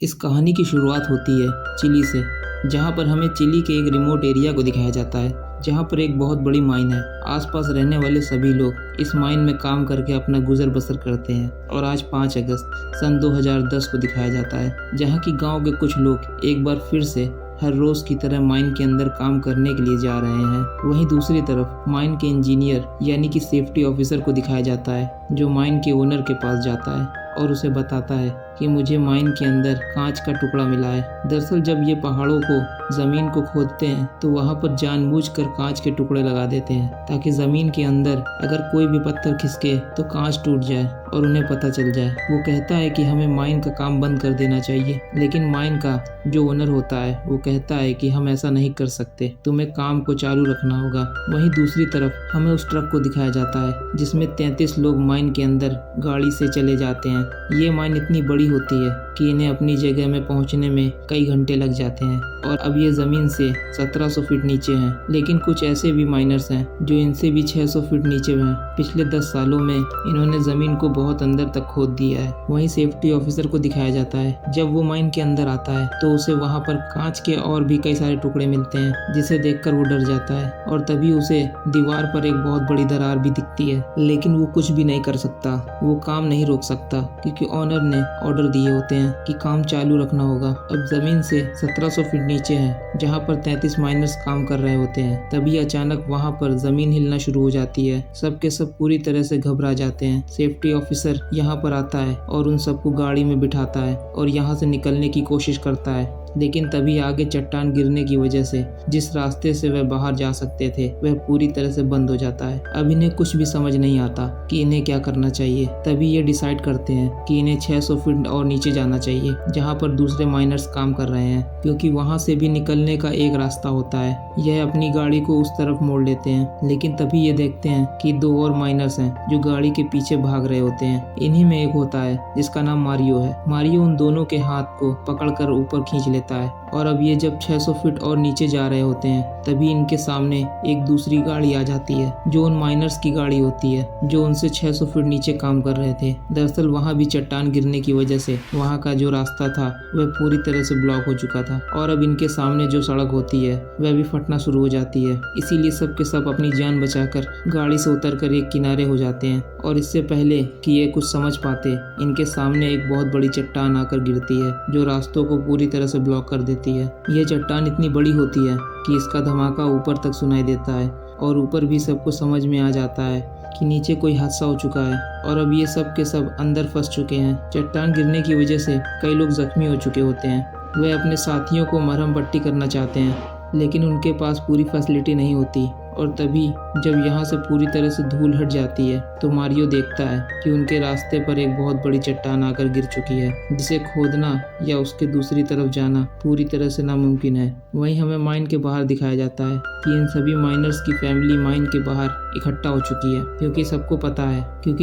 इस कहानी की शुरुआत होती है चिली से, जहाँ पर हमें चिली के एक रिमोट एरिया को दिखाया जाता है, जहाँ पर एक बहुत बड़ी माइन है। आसपास रहने वाले सभी लोग इस माइन में काम करके अपना गुजर बसर करते हैं। और आज 5 अगस्त सन 2010 को दिखाया जाता है, जहाँ की गांव के कुछ लोग एक बार फिर से हर रोज की तरह माइन के अंदर काम करने के लिए जा रहे हैं। वहीं दूसरी तरफ माइन के इंजीनियर यानी कि सेफ्टी ऑफिसर को दिखाया जाता है, जो माइन के ओनर के पास जाता है और उसे बताता है कि मुझे माइन के अंदर कांच का टुकड़ा मिला है। दरअसल जब ये पहाड़ों को जमीन को खोदते हैं तो वहाँ पर जानबूझकर कांच के टुकड़े लगा देते हैं, ताकि जमीन के अंदर अगर कोई भी पत्थर खिसके तो कांच टूट जाए और उन्हें पता चल जाए। वो कहता है कि हमें माइन का काम बंद कर देना चाहिए, लेकिन माइन का जो ओनर होता है वो कहता है कि हम ऐसा नहीं कर सकते, तुम्हें काम को चालू रखना होगा। वहीं दूसरी तरफ हमें उस ट्रक को दिखाया जाता है जिसमें 33 लोग माइन के अंदर गाड़ी से चले जाते हैं। ये माइन इतनी बड़ी होती है कि इन्हें अपनी जगह में पहुंचने में कई घंटे लग जाते हैं, और अब ये जमीन से 1700 फीट नीचे हैं। लेकिन कुछ ऐसे भी माइनर्स हैं जो इनसे भी 600 फीट नीचे हैं। पिछले 10 सालों में इन्होंने जमीन को बहुत अंदर तक खोद दिया है। वहीं सेफ्टी ऑफिसर को दिखाया जाता है, जब वो माइन के अंदर आता है तो उसे वहाँ पर कांच के और भी कई सारे टुकड़े मिलते हैं, जिसे देखकर वो डर जाता है। और तभी उसे दीवार पर एक बहुत बड़ी दरार भी दिखती है, लेकिन वो कुछ भी नहीं कर सकता, वो काम नहीं रोक सकता, क्योंकि ऑनर ने ऑर्डर दिए होते हैं कि काम चालू रखना होगा। अब जमीन से 1700 फीट नीचे है, जहाँ पर 33 माइनर्स काम कर रहे होते हैं। तभी अचानक वहाँ पर जमीन हिलना शुरू हो जाती है। सबके सब पूरी तरह से घबरा जाते हैं। सेफ्टी ऑफिसर यहाँ पर आता है और उन सबको गाड़ी में बिठाता है और यहाँ से निकलने की कोशिश करता है, लेकिन तभी आगे चट्टान गिरने की वजह से जिस रास्ते से वह बाहर जा सकते थे वह पूरी तरह से बंद हो जाता है। अब इन्हें कुछ भी समझ नहीं आता कि इन्हें क्या करना चाहिए। तभी ये डिसाइड करते हैं कि इन्हें 600 फीट और नीचे जाना चाहिए, जहाँ पर दूसरे माइनर्स काम कर रहे हैं, क्योंकि वहाँ से भी निकलने का एक रास्ता होता है। यह अपनी गाड़ी को उस तरफ मोड़ लेते हैं, लेकिन तभी ये देखते हैं कि 2 और माइनर्स हैं जो गाड़ी के पीछे भाग रहे होते हैं। इन्हीं में एक होता है जिसका नाम मारियो है। मारियो उन दोनों के हाथ को पकड़कर ऊपर खींच लेता है। और अब ये जब 600 फीट और नीचे जा रहे होते हैं, तभी इनके सामने एक दूसरी गाड़ी आ जाती है, जो उन माइनर्स की गाड़ी होती है जो उनसे 600 फीट नीचे काम कर रहे थे। दरअसल वहाँ भी चट्टान गिरने की वजह से वहाँ का जो रास्ता था वह पूरी तरह से ब्लॉक हो चुका था, और अब इनके सामने जो सड़क होती है वह भी फटना शुरू हो जाती है। इसीलिए सब के सब अपनी जान बचाकर गाड़ी से उतरकर एक किनारे हो जाते हैं। और इससे पहले कि ये कुछ समझ पाते, इनके सामने एक बहुत बड़ी चट्टान आकर गिरती है, जो रास्तों को पूरी तरह से ब्लॉक कर देती है। यह चट्टान इतनी बड़ी होती है कि इसका धमाका ऊपर तक सुनाई देता है, और ऊपर भी सबको समझ में आ जाता है कि नीचे कोई हादसा हो चुका है, और अब ये सब के सब अंदर फंस चुके हैं। चट्टान गिरने की वजह से कई लोग जख्मी हो चुके होते हैं। वे अपने साथियों को मरहम पट्टी करना चाहते हैं, लेकिन उनके पास पूरी फैसिलिटी नहीं होती। और तभी जब यहाँ से पूरी तरह से धूल हट जाती है तो मारियो देखता है कि उनके रास्ते पर एक बहुत बड़ी चट्टान आकर गिर चुकी है, जिसे खोदना या उसके दूसरी तरफ जाना पूरी तरह से नामुमकिन है। वहीं हमें माइन के बाहर दिखाया जाता है कि इन सभी माइनर्स की फैमिली माइन के बाहर इकट्ठा हो चुकी है, क्योंकि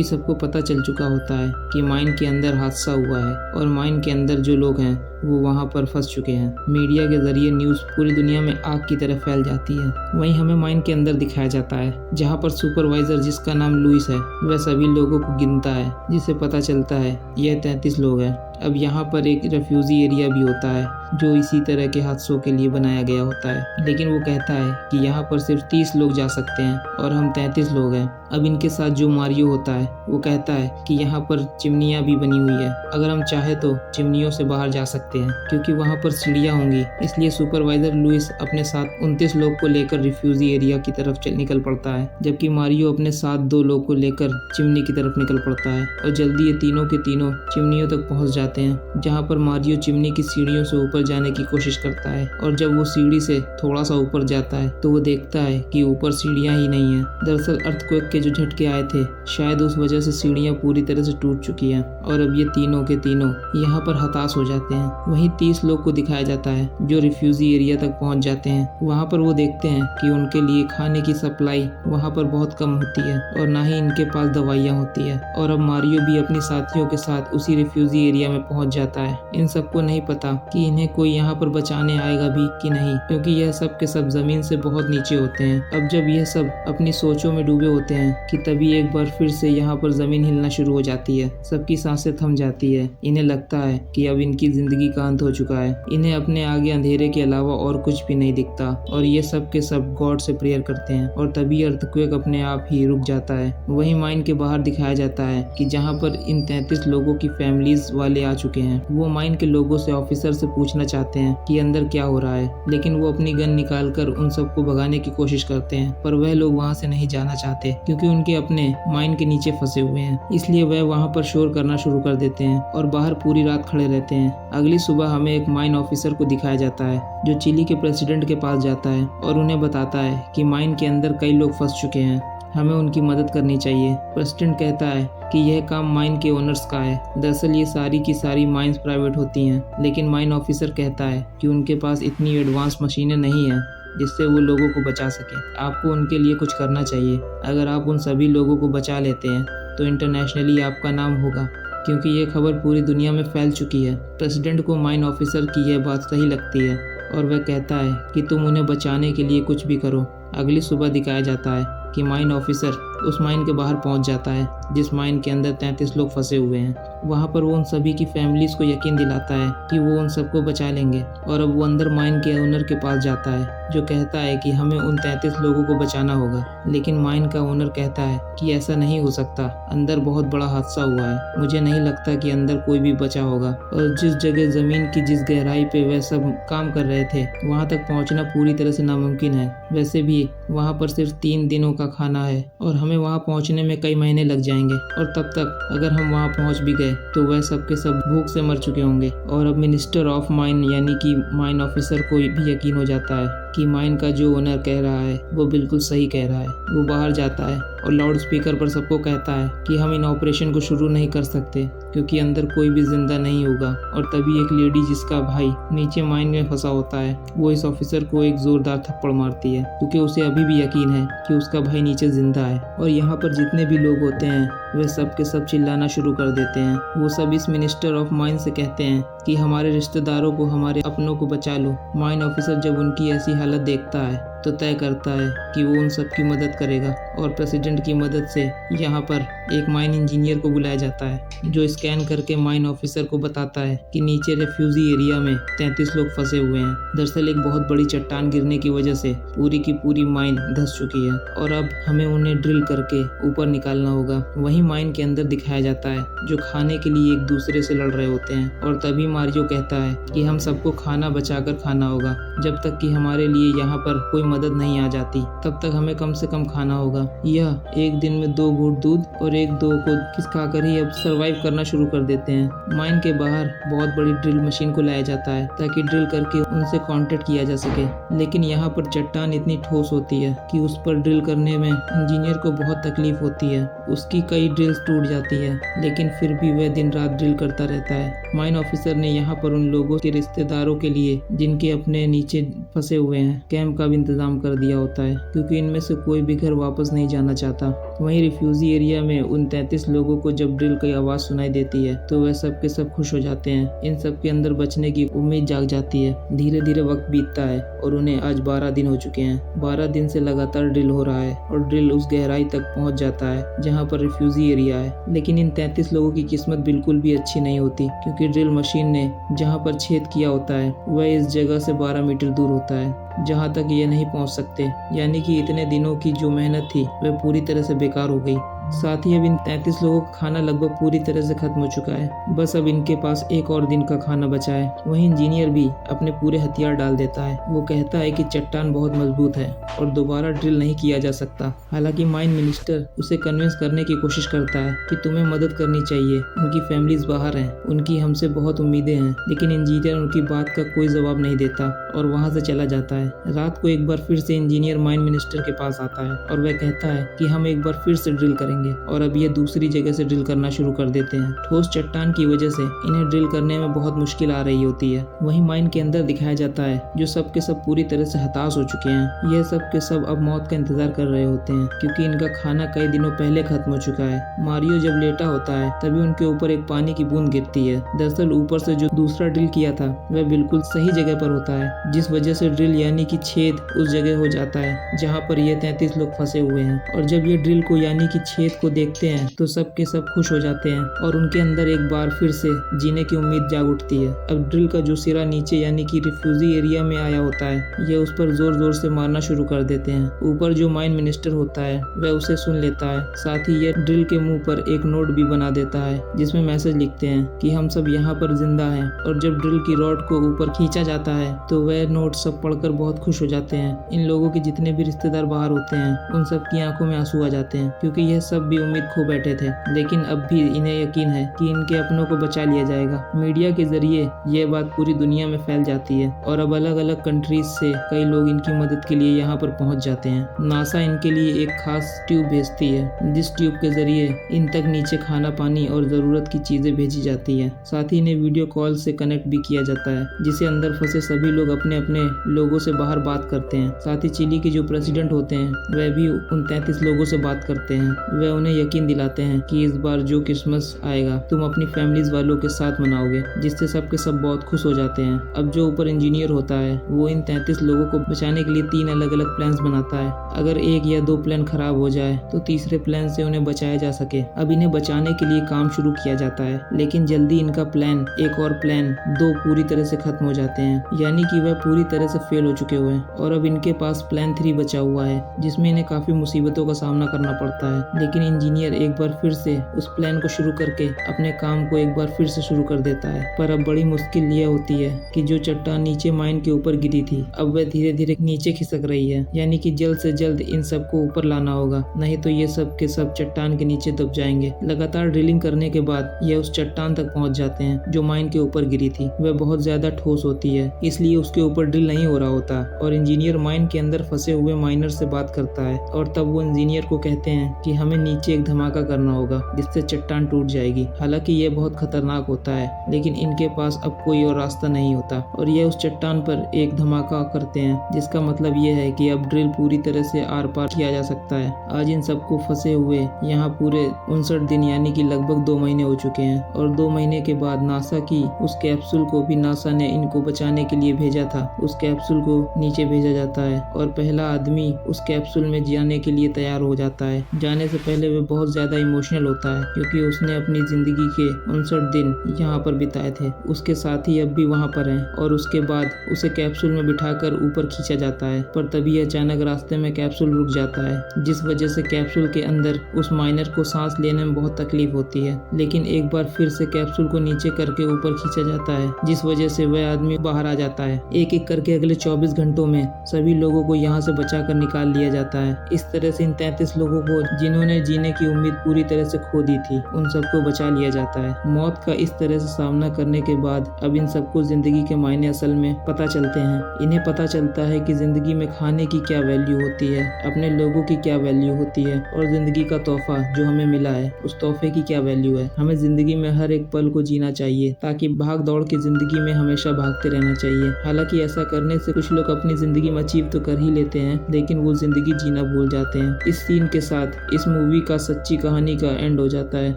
सबको पता चल चुका होता है कि माइन के अंदर हादसा हुआ है, और माइन के अंदर जो लोग हैं वो वहाँ पर फंस चुके हैं। मीडिया के जरिए न्यूज़ पूरी दुनिया में आग की तरह फैल जाती है। वहीं हमें माइन के अंदर दिखाया जाता है, जहाँ पर सुपरवाइजर जिसका नाम लुइस है वह सभी लोगों को गिनता है, जिसे पता चलता है यह 33 लोग हैं। अब यहाँ पर एक रेफ्यूजी एरिया भी होता है जो इसी तरह के हादसों के लिए बनाया गया होता है, लेकिन वो कहता है कि यहाँ पर सिर्फ 30 लोग जा सकते हैं और हम 33 लोग हैं। अब इनके साथ जो मारियो होता है वो कहता है कि यहाँ पर चिमनियाँ भी बनी हुई है, अगर हम चाहे तो चिमनियों से बाहर जा सकते हैं, क्योंकि वहाँ पर सीढ़ियाँ होंगी। इसलिए सुपरवाइजर लुइस अपने साथ 29 लोग को लेकर रिफ्यूजी एरिया की तरफ निकल पड़ता है, जबकि मारियो अपने साथ 2 लोग को लेकर चिमनी की तरफ निकल पड़ता है। और जल्दी ये तीनों के तीनों चिमनियों तक पहुँच जाते हैं, जहाँ पर मारियो चिमनी की सीढ़ियों से ऊपर जाने की कोशिश करता है। और जब वो सीढ़ी से थोड़ा सा ऊपर जाता है तो वो देखता है कि ऊपर सीढ़ियाँ ही नहीं है। दरअसल अर्थक्वेक के जो झटके आए थे, शायद उस वजह से सीढ़ियाँ पूरी तरह से टूट चुकी हैं, और अब ये तीनों के तीनों यहाँ पर हताश हो जाते हैं। वहीं 30 लोग को दिखाया जाता है जो रिफ्यूजी एरिया तक पहुँच जाते हैं। वहाँ पर वो देखते हैं कि उनके लिए खाने की सप्लाई वहाँ पर बहुत कम होती है, और ना ही इनके पास दवाइयाँ होती है। और अब मारियो भी अपने साथियों के साथ उसी रिफ्यूजी एरिया में में पहुंच जाता है। इन सबको नहीं पता कि इन्हें कोई यहाँ पर बचाने आएगा भी कि नहीं, क्योंकि यह सब के सब जमीन से बहुत नीचे होते हैं। अब जब यह सब अपनी सोचों में डूबे होते हैं कि तभी एक बार फिर से यहाँ पर जमीन हिलना शुरू हो जाती है। सबकी सांसें थम जाती है। इन्हें लगता है कि अब इनकी जिंदगी का अंत हो चुका है। इन्हें अपने आगे अंधेरे के अलावा और कुछ भी नहीं दिखता और ये सब के सब गॉड से प्रेयर करते हैं और तभी अर्थक्वेक अपने आप ही रुक जाता है। वही माइन के बाहर दिखाया जाता है कि जहाँ पर इन 33 लोगों की फैमिलीज वाले आ चुके हैं। वो माइन के लोगों से, ऑफिसर से पूछना चाहते हैं कि अंदर क्या हो रहा है, लेकिन वो अपनी गन निकालकर उन सबको भगाने की कोशिश करते हैं। पर वह लोग वहाँ से नहीं जाना चाहते क्योंकि उनके अपने माइन के नीचे फंसे हुए हैं। इसलिए वह वहाँ पर शोर करना शुरू कर देते हैं और बाहर पूरी रात खड़े रहते हैं। अगली सुबह हमें एक माइन ऑफिसर को दिखाया जाता है जो चिली के प्रेसिडेंट के पास जाता है और उन्हें बताता है कि माइन के अंदर कई लोग फंस चुके हैं, हमें उनकी मदद करनी चाहिए। प्रेसिडेंट कहता है कि यह काम माइन के ओनर्स का है। दरअसल ये सारी की सारी माइंस प्राइवेट होती हैं, लेकिन माइन ऑफिसर कहता है कि उनके पास इतनी एडवांस मशीनें नहीं हैं जिससे वो लोगों को बचा सके। आपको उनके लिए कुछ करना चाहिए। अगर आप उन सभी लोगों को बचा लेते हैं तो इंटरनेशनली आपका नाम होगा, क्योंकि ये खबर पूरी दुनिया में फैल चुकी है। प्रेसिडेंट को माइन ऑफिसर की यह बात सही लगती है और वह कहता है कि तुम उन्हें बचाने के लिए कुछ भी करो। अगली सुबह दिखाया जाता है कि माइन ऑफिसर उस माइन के बाहर पहुंच जाता है जिस माइन के अंदर 33 लोग फंसे हुए हैं। वहां पर वो उन सभी की फैमिलीज को यकीन दिलाता है कि वो उन सबको बचा लेंगे और अब वो अंदर माइन के ओनर के पास जाता है जो कहता है कि हमें उन 33 लोगों को बचाना होगा। लेकिन माइन का ओनर कहता है कि ऐसा नहीं हो सकता, अंदर बहुत बड़ा हादसा हुआ है, मुझे नहीं लगता कि अंदर कोई भी बचा होगा। और जिस जगह जमीन की जिस गहराई पे वह सब काम कर रहे थे वहां तक पहुंचना पूरी तरह से नामुमकिन है। वैसे भी वहां पर सिर्फ 3 दिनों का खाना है और हमें वहां पहुंचने में कई महीने लग जाएंगे और तब तक अगर हम वहां पहुंच भी गए तो वह सब के सब भूख से मर चुके होंगे। और अब मिनिस्टर ऑफ माइन यानी कि माइन ऑफिसर को भी यकीन हो जाता है कि माइन का जो ओनर कह रहा है वो बिल्कुल सही कह रहा है। वो बाहर जाता है और लाउड स्पीकर पर सबको कहता है कि हम इन ऑपरेशन को शुरू नहीं कर सकते क्योंकि अंदर कोई भी जिंदा नहीं होगा। और तभी एक लेडी जिसका भाई नीचे माइन में फंसा होता है वो इस ऑफिसर को एक जोरदार थप्पड़ मारती है क्योंकि उसे अभी भी यकीन है कि उसका भाई नीचे जिंदा है। और यहाँ पर जितने भी लोग होते हैं वे सब के सब चिल्लाना शुरू कर देते हैं। वो सब इस मिनिस्टर ऑफ माइन से कहते हैं कि हमारे रिश्तेदारों को, हमारे अपनों को बचा लो। माइन ऑफिसर जब उनकी ऐसी हालत देखता है तो तय करता है कि वो उन सब की मदद करेगा और प्रेसिडेंट की मदद से यहाँ पर एक माइन इंजीनियर को बुलाया जाता है जो स्कैन करके माइन ऑफिसर को बताता है कि नीचे रेफ्यूजी एरिया में 33 लोग फंसे हुए हैं। दरअसल एक बहुत बड़ी चट्टान गिरने की वजह से पूरी की पूरी माइन धंस चुकी है और अब हमें उन्हें ड्रिल करके ऊपर निकालना होगा। वहीं माइन के अंदर दिखाया जाता है जो खाने के लिए एक दूसरे से लड़ रहे होते हैं और तभी मारियो कहता है कि हम सबको खाना बचाकर खाना होगा। जब तक कि हमारे लिए यहाँ पर कोई मदद नहीं आ जाती तब तक हमें कम से कम खाना होगा। यह एक दिन में 2 घूंट दूध और 1-2 को खिसकाकर ही अब सरवाइव करना शुरू कर देते हैं। माइन के बाहर बहुत बड़ी ड्रिल मशीन को लाया जाता है ताकि ड्रिल करके उनसे कांटेक्ट किया जा सके। लेकिन यहाँ पर चट्टान इतनी ठोस होती है कि उस पर ड्रिल करने में इंजीनियर को बहुत तकलीफ होती है। उसकी कई ड्रिल्स टूट जाती है लेकिन फिर भी वह दिन रात ड्रिल करता रहता है। माइन ऑफिसर ने यहाँ पर उन लोगों के रिश्तेदारों के लिए जिनके अपने नीचे फंसे हुए हैं कैंप का भी इंतजाम कर दिया होता है क्योंकि इनमें से कोई भी घर वापस नहीं जाना चाहता। वहीं रिफ्यूजी एरिया में उन 33 लोगों को जब ड्रिल की आवाज सुनाई देती है तो वह सब के सब खुश हो जाते हैं। इन सब के अंदर बचने की उम्मीद जाग जाती है। धीरे धीरे वक्त बीतता है और उन्हें आज 12 दिन हो चुके हैं। 12 दिन से लगातार ड्रिल हो रहा है और ड्रिल उस गहराई तक पहुंच जाता है जहाँ पर रिफ्यूजी एरिया है। लेकिन इन 33 लोगों की किस्मत बिल्कुल भी अच्छी नहीं होती क्योंकि ड्रिल मशीन ने जहाँ पर छेद किया होता है वह इस जगह से 12 मीटर दूर होता है जहाँ तक ये नहीं पहुँच सकते। यानी कि इतने दिनों की जो मेहनत थी वह पूरी तरह से बेकार हो गई। साथ ही अब इन 33 लोगों का खाना लगभग पूरी तरह से खत्म हो चुका है। बस अब इनके पास एक और दिन का खाना बचा है। वहीं इंजीनियर भी अपने पूरे हथियार डाल देता है। वो कहता है कि चट्टान बहुत मजबूत है और दोबारा ड्रिल नहीं किया जा सकता। हालांकि माइन मिनिस्टर उसे कन्विंस करने की कोशिश करता है कि तुम्हें मदद करनी चाहिए, उनकी फैमिलीज बाहर हैं, उनकी हमसे बहुत उम्मीदें हैं। लेकिन इंजीनियर उनकी बात का कोई जवाब नहीं देता और वहाँ से चला जाता है। रात को एक बार फिर से इंजीनियर माइन मिनिस्टर के पास आता है और वह कहता है कि हम एक बार फिर से ड्रिल करेंगे। करेंगे और अब ये दूसरी जगह से ड्रिल करना शुरू कर देते हैं। ठोस चट्टान की वजह से इन्हें ड्रिल करने में बहुत मुश्किल आ रही होती है। वहीं माइन के अंदर दिखाया जाता है जो सब के सब पूरी तरह से हताश हो चुके हैं। यह सब के सब अब मौत का इंतजार कर रहे होते हैं क्योंकि इनका खाना कई दिनों पहले खत्म हो चुका है। मारियो जब लेटा होता है तभी उनके ऊपर एक पानी की बूंद गिरती है। दरअसल ऊपर से जो दूसरा ड्रिल किया था वह बिल्कुल सही जगह पर होता है, जिस वजह से ड्रिल यानी कि छेद उस जगह हो जाता है जहाँ पर ये 33 लोग फंसे हुए हैं। और जब ये ड्रिल को यानी कि छेद को देखते हैं तो सब के सब खुश हो जाते हैं और उनके अंदर एक बार फिर से जीने की उम्मीद जाग उठती है। अब ड्रिल का जो सिरा नीचे यानी कि रिफ्यूजी एरिया में आया होता है, ये उस पर जोर जोर से मारना शुरू कर देते हैं। ऊपर जो माइन मिनिस्टर होता है वह उसे सुन लेता है। साथ ही यह ड्रिल के मुंह पर एक नोट भी बना देता है जिसमें मैसेज लिखते हैं कि हम सब यहाँ पर जिंदा हैं। और जब ड्रिल की रॉड को ऊपर खींचा जाता है तो वह नोट सब पढ़कर बहुत खुश हो जाते हैं। इन लोगों के जितने भी रिश्तेदार बाहर होते हैं उन सब की आंखों में आंसू आ जाते हैं क्योंकि यह सब भी उम्मीद खो बैठे थे, लेकिन अब भी इन्हें यकीन है कि इनके अपनों को बचा लिया जाएगा। मीडिया के जरिए यह बात पूरी दुनिया में फैल जाती है और अब अलग अलग कंट्रीज से कई लोग इनकी मदद के लिए यहाँ पर पहुँच जाते हैं। नासा इनके लिए एक खास ट्यूब भेजती है जिस ट्यूब के जरिए इन तक नीचे खाना पानी और जरूरत की चीजें भेजी जाती है। साथ ही इन्हें वीडियो कॉल से कनेक्ट भी किया जाता है जिसे अंदर फंसे सभी लोग अपने अपने लोगों से बाहर बात करते हैं। साथ ही चिली के जो प्रेसिडेंट होते हैं वह भी उन 33 लोगों से बात करते हैं। वह उन्हें यकीन दिलाते हैं कि इस बार जो क्रिसमस आएगा तुम अपनी फैमिलीज वालों के साथ मनाओगे, जिससे सब के सब बहुत खुश हो जाते हैं। अब जो ऊपर इंजीनियर होता है वो इन 33 लोगों को बचाने के लिए 3 अलग अलग प्लान्स बनाता है। अगर 1 या 2 प्लान खराब हो जाए तो तीसरे प्लान से उन्हें बचाया जा सके। अब इन्हें बचाने के लिए काम शुरू किया जाता है, लेकिन जल्दी इनका प्लान 1 और प्लान 2 पूरी तरह से खत्म हो जाते हैं, यानी कि वह पूरी तरह से फेल हो चुके हुए हैं। और अब इनके पास प्लान 3 बचा हुआ है जिसमें इन्हें काफी मुसीबतों का सामना करना पड़ता है। लेकिन इंजीनियर एक बार फिर से उस प्लान को शुरू करके अपने काम को एक बार फिर से शुरू कर देता है। पर अब बड़ी मुश्किल यह होती है कि जो चट्टान नीचे माइन के ऊपर गिरी थी अब वह धीरे धीरे नीचे खिसक रही है, यानी कि जल्द से जल्द इन सबको ऊपर लाना होगा, नहीं तो ये सब के सब चट्टान के नीचे दब जाएंगे। लगातार ड्रिलिंग करने के बाद ये उस चट्टान तक पहुंच जाते हैं जो माइन के ऊपर गिरी थी। वह बहुत ज्यादा ठोस होती है इसलिए उसके ऊपर ड्रिल नहीं हो रहा होता और इंजीनियर माइन के अंदर फंसे हुए माइनर से बात करता है और तब वो इंजीनियर को कहते हैं कि हमें नीचे एक धमाका करना होगा जिससे चट्टान टूट जाएगी। हालांकि यह बहुत खतरनाक होता है लेकिन इनके पास अब कोई और रास्ता नहीं होता और ये उस चट्टान पर एक धमाका करते हैं, जिसका मतलब ये है कि अब ड्रिल पूरी तरह से आर पार किया जा सकता है। आज इन सबको फंसे हुए यहाँ पूरे 59 दिन यानी कि लगभग 2 महीने हो चुके हैं और 2 महीने के बाद नासा की उस कैप्सूल को भी नासा ने इनको बचाने के लिए भेजा था। उस कैप्सूल को नीचे भेजा जाता है और पहला आदमी उस कैप्सूल में जाने के लिए तैयार हो जाता है। जाने से पहले वह बहुत ज्यादा इमोशनल होता है क्योंकि उसने अपनी जिंदगी के 59 दिन यहाँ पर बिताए थे। उसके साथी अब भी वहाँ पर हैं और उसके बाद उसे कैप्सूल में बिठाकर ऊपर खींचा जाता है। पर तभी अचानक रास्ते में कैप्सूल रुक जाता है जिस वजह से कैप्सूल के अंदर उस माइनर को सांस लेने में बहुत तकलीफ होती है। लेकिन एक बार फिर से कैप्सूल को नीचे करके ऊपर खींचा जाता है जिस वजह से वह आदमी बाहर आ जाता है। एक एक करके अगले 24 घंटों में सभी लोगों को यहाँ से बचाकर निकाल लिया जाता है। इस तरह से इन 33 लोगों को जिन्होंने जीने की उम्मीद पूरी तरह से खो दी थी उन सबको बचा लिया जाता है। मौत का इस तरह से सामना करने के बाद अब इन सबको जिंदगी के मायने असल में पता चलते हैं। इन्हें पता चलता है कि जिंदगी में खाने की क्या वैल्यू होती है, अपने लोगों की क्या वैल्यू होती है और जिंदगी का तोहफा जो हमें मिला है उस तोहफे की क्या वैल्यू है। हमें जिंदगी में हर एक पल को जीना चाहिए ताकि भाग दौड़ की जिंदगी में हमेशा भागते रहना चाहिए। हालांकि ऐसा करने से कुछ लोग अपनी जिंदगी में अचीव तो कर ही लेते हैं लेकिन वो जिंदगी जीना भूल जाते हैं। इस सीन के साथ इस मूवी का सच्ची कहानी का एंड हो जाता है।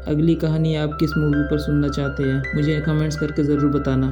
अगली कहानी आप किस मूवी पर सुनना चाहते हैं मुझे कमेंट्स करके जरूर बताना।